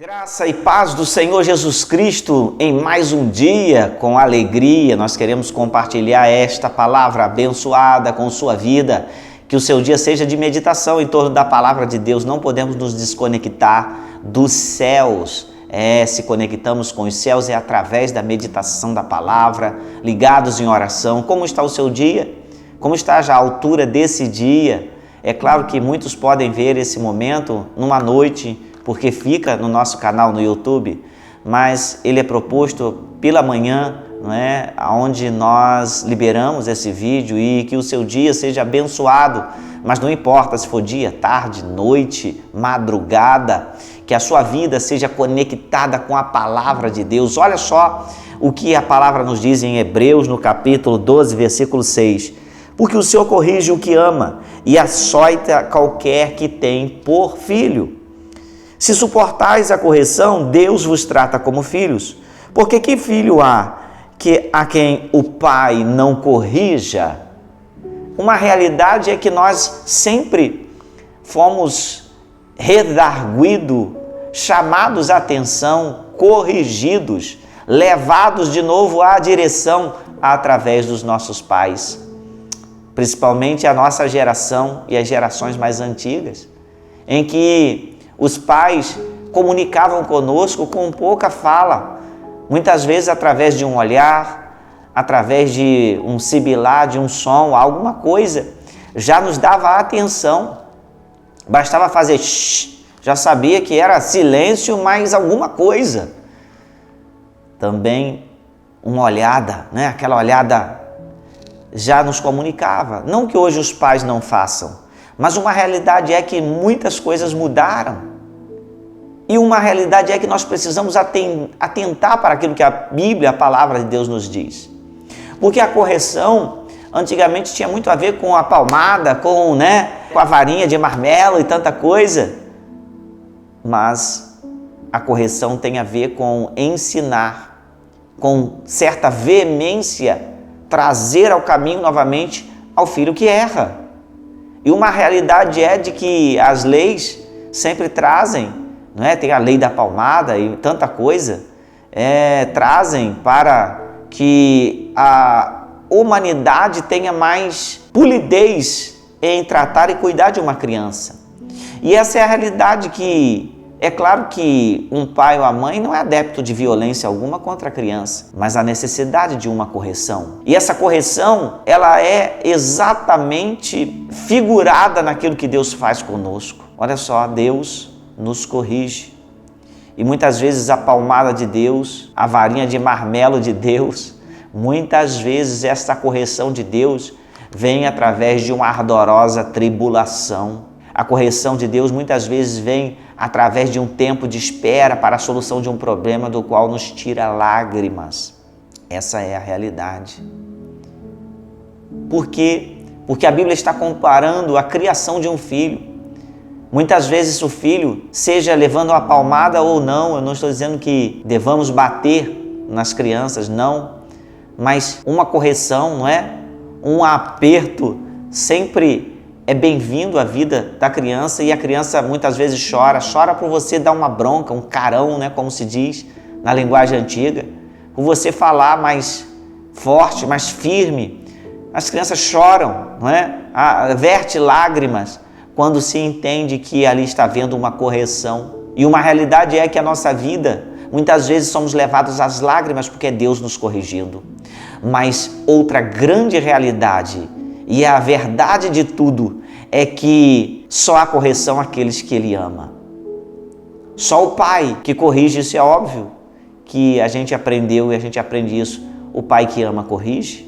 Graça e paz do Senhor Jesus Cristo em mais um dia, com alegria, nós queremos compartilhar esta palavra abençoada com sua vida, que o seu dia seja de meditação em torno da palavra de Deus. Não podemos nos desconectar dos céus, se conectamos com os céus é através da meditação da palavra, ligados em oração. Como está o seu dia? Como está já a altura desse dia? É claro que muitos podem ver esse momento numa noite, porque fica no nosso canal no YouTube, mas ele é proposto pela manhã, não é? Onde nós liberamos esse vídeo e que o seu dia seja abençoado, mas não importa se for dia, tarde, noite, madrugada, que a sua vida seja conectada com a palavra de Deus. Olha só o que a palavra nos diz em Hebreus, no capítulo 12, versículo 6. Porque o Senhor corrige o que ama e açoita qualquer que tem por filho. Se suportais a correção, Deus vos trata como filhos. Porque que filho há a quem o pai não corrija? Uma realidade é que nós sempre fomos redarguidos, chamados a atenção, corrigidos, levados de novo à direção através dos nossos pais. Principalmente a nossa geração e as gerações mais antigas, em que os pais comunicavam conosco com pouca fala, muitas vezes através de um olhar, através de um sibilar, de um som, alguma coisa, já nos dava atenção. Bastava fazer shh, já sabia que era silêncio, mas alguma coisa. Também uma olhada, né? Aquela olhada já nos comunicava. Não que hoje os pais não façam, mas uma realidade é que muitas coisas mudaram. E uma realidade é que nós precisamos atentar para aquilo que a Bíblia, a palavra de Deus nos diz. Porque a correção, antigamente, tinha muito a ver com a palmada, com a varinha de marmelo e tanta coisa. Mas a correção tem a ver com ensinar, com certa veemência, trazer ao caminho novamente ao filho que erra. E uma realidade é de que as leis sempre trazem, tem a lei da palmada e tanta coisa, trazem para que a humanidade tenha mais polidez em tratar e cuidar de uma criança. E essa é a realidade que, é claro que um pai ou a mãe não é adepto de violência alguma contra a criança, mas a necessidade de uma correção. E essa correção, ela é exatamente figurada naquilo que Deus faz conosco. Olha só, Deus nos corrige. E muitas vezes a palmada de Deus, a varinha de marmelo de Deus, muitas vezes essa correção de Deus vem através de uma ardorosa tribulação. A correção de Deus muitas vezes vem através de um tempo de espera para a solução de um problema do qual nos tira lágrimas. Essa é a realidade. Por quê? Porque a Bíblia está comparando a criação de um filho. Muitas vezes o filho, seja levando uma palmada ou não, eu não estou dizendo que devamos bater nas crianças, não. Mas uma correção, um aperto sempre é bem-vindo à vida da criança, e a criança muitas vezes chora por você dar uma bronca, um carão, como se diz na linguagem antiga, por você falar mais forte, mais firme. As crianças choram, verte lágrimas quando se entende que ali está havendo uma correção. E uma realidade é que a nossa vida, muitas vezes somos levados às lágrimas porque é Deus nos corrigindo. Mas outra grande realidade, e a verdade de tudo, é que só há correção àqueles que Ele ama. Só o Pai que corrige, isso é óbvio, que a gente aprendeu e a gente aprende isso. O Pai que ama corrige.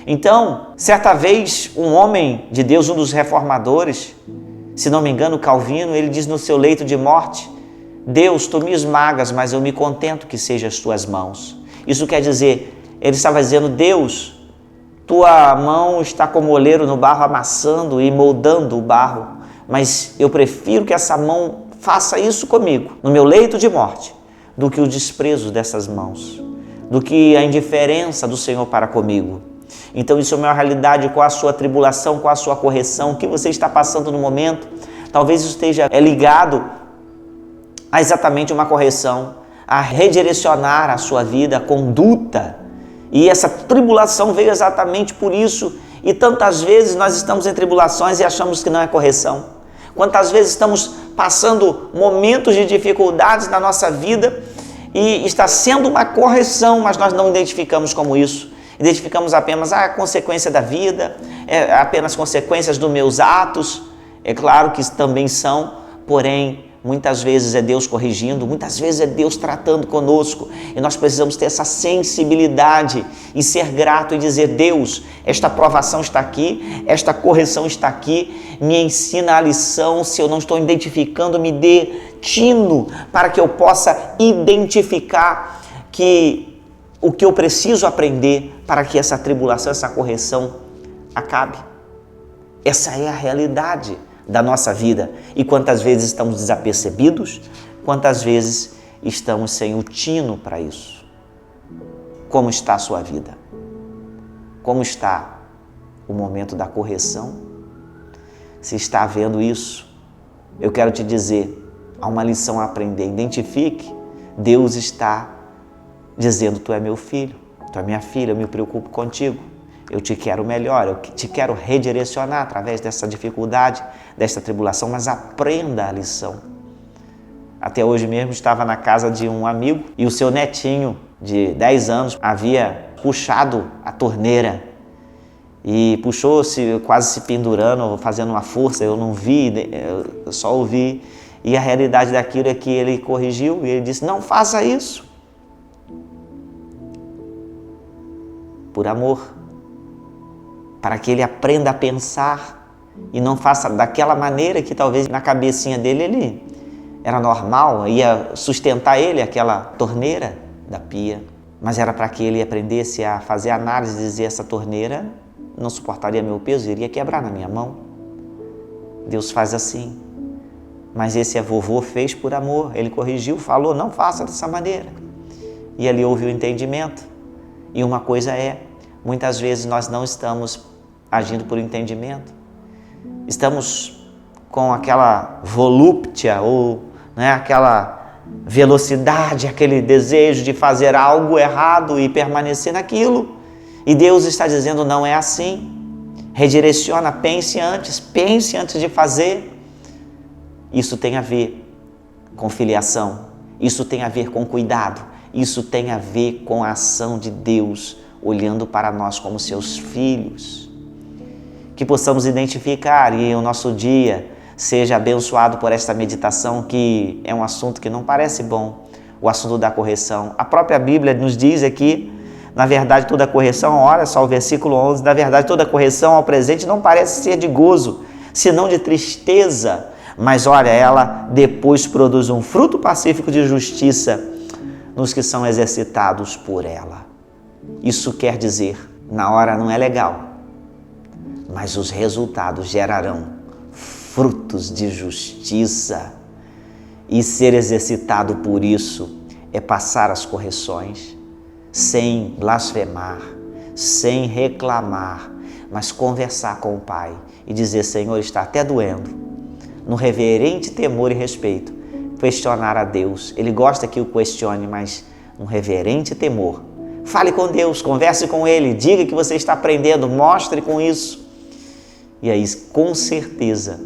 Então, certa vez, um homem de Deus, um dos reformadores, se não me engano, Calvino, ele diz no seu leito de morte: Deus, tu me esmagas, mas eu me contento que seja as tuas mãos. Isso quer dizer, ele estava dizendo: Deus, tua mão está como oleiro no barro, amassando e moldando o barro, mas eu prefiro que essa mão faça isso comigo, no meu leito de morte, do que o desprezo dessas mãos, do que a indiferença do Senhor para comigo. Então isso é uma realidade com a sua tribulação, com a sua correção, o que você está passando no momento. Talvez isso esteja ligado a exatamente uma correção, a redirecionar a sua vida, a conduta. E essa tribulação veio exatamente por isso. E tantas vezes nós estamos em tribulações e achamos que não é correção. Quantas vezes estamos passando momentos de dificuldades na nossa vida e está sendo uma correção, mas nós não identificamos como isso. Identificamos apenas a consequência da vida, apenas consequências dos meus atos. É claro que também são, porém, muitas vezes é Deus corrigindo, muitas vezes é Deus tratando conosco. E nós precisamos ter essa sensibilidade e ser grato e dizer: Deus, esta provação está aqui, esta correção está aqui, me ensina a lição. Se eu não estou identificando, me dê tino para que eu possa identificar o que eu preciso aprender para que essa tribulação, essa correção acabe. Essa é a realidade da nossa vida. E quantas vezes estamos desapercebidos, quantas vezes estamos sem o tino para isso. Como está a sua vida? Como está o momento da correção? Se está havendo isso, eu quero te dizer, há uma lição a aprender. Identifique, Deus está dizendo: tu é meu filho, tu é minha filha, eu me preocupo contigo. Eu te quero melhor, eu te quero redirecionar através dessa dificuldade, desta tribulação, mas aprenda a lição. Até hoje mesmo estava na casa de um amigo e o seu netinho de 10 anos havia puxado a torneira e puxou-se quase se pendurando, fazendo uma força. Eu não vi, eu só ouvi. E a realidade daquilo é que ele corrigiu e ele disse: não faça isso. Por amor. Para que ele aprenda a pensar e não faça daquela maneira que talvez na cabecinha dele ele era normal, ia sustentar ele aquela torneira da pia. Mas era para que ele aprendesse a fazer análise e dizer: essa torneira não suportaria meu peso, iria quebrar na minha mão. Deus faz assim. Mas esse vovô fez por amor, ele corrigiu, falou: não faça dessa maneira. E ali houve o entendimento. E uma coisa muitas vezes nós não estamos agindo por entendimento. Estamos com aquela volúpia ou aquela velocidade, aquele desejo de fazer algo errado e permanecer naquilo. E Deus está dizendo: não é assim. Redireciona, pense antes de fazer. Isso tem a ver com filiação, isso tem a ver com cuidado, isso tem a ver com a ação de Deus olhando para nós como seus filhos. Que possamos identificar e o nosso dia seja abençoado por esta meditação, que é um assunto que não parece bom, o assunto da correção. A própria Bíblia nos diz aqui, na verdade, toda correção, olha só o versículo 11, na verdade, toda correção ao presente não parece ser de gozo, senão de tristeza, mas olha, ela depois produz um fruto pacífico de justiça nos que são exercitados por ela. Isso quer dizer, na hora não é legal, mas os resultados gerarão frutos de justiça. E ser exercitado por isso é passar as correções sem blasfemar, sem reclamar, mas conversar com o Pai e dizer: Senhor, está até doendo. No reverente temor e respeito, questionar a Deus. Ele gosta que o questione, mas no reverente temor. Fale com Deus, converse com Ele, diga que você está aprendendo, mostre com isso. E aí, com certeza,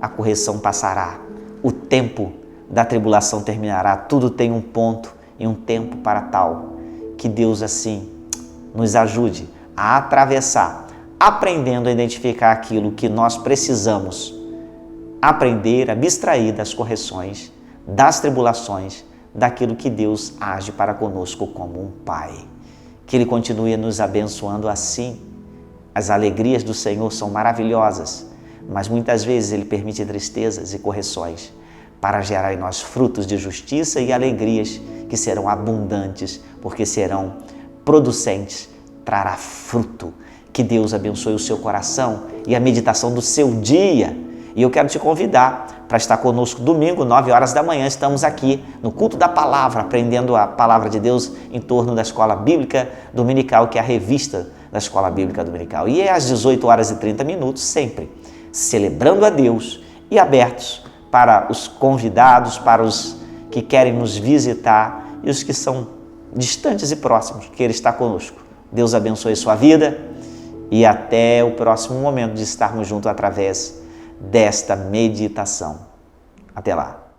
a correção passará, o tempo da tribulação terminará, tudo tem um ponto e um tempo para tal. Que Deus assim nos ajude a atravessar, aprendendo a identificar aquilo que nós precisamos aprender, abstrair das correções, das tribulações, daquilo que Deus age para conosco como um Pai. Que Ele continue nos abençoando assim. As alegrias do Senhor são maravilhosas, mas muitas vezes Ele permite tristezas e correções para gerar em nós frutos de justiça e alegrias que serão abundantes, porque serão producentes, trará fruto. Que Deus abençoe o seu coração e a meditação do seu dia. E eu quero te convidar para estar conosco domingo, 9 horas da manhã. Estamos aqui no Culto da Palavra, aprendendo a Palavra de Deus em torno da Escola Bíblica Dominical, que é a revista da Escola Bíblica Dominical. E é às 18 horas e 30 minutos, sempre celebrando a Deus e abertos para os convidados, para os que querem nos visitar e os que são distantes e próximos, que Ele está conosco. Deus abençoe sua vida e até o próximo momento de estarmos juntos através desta meditação. Até lá.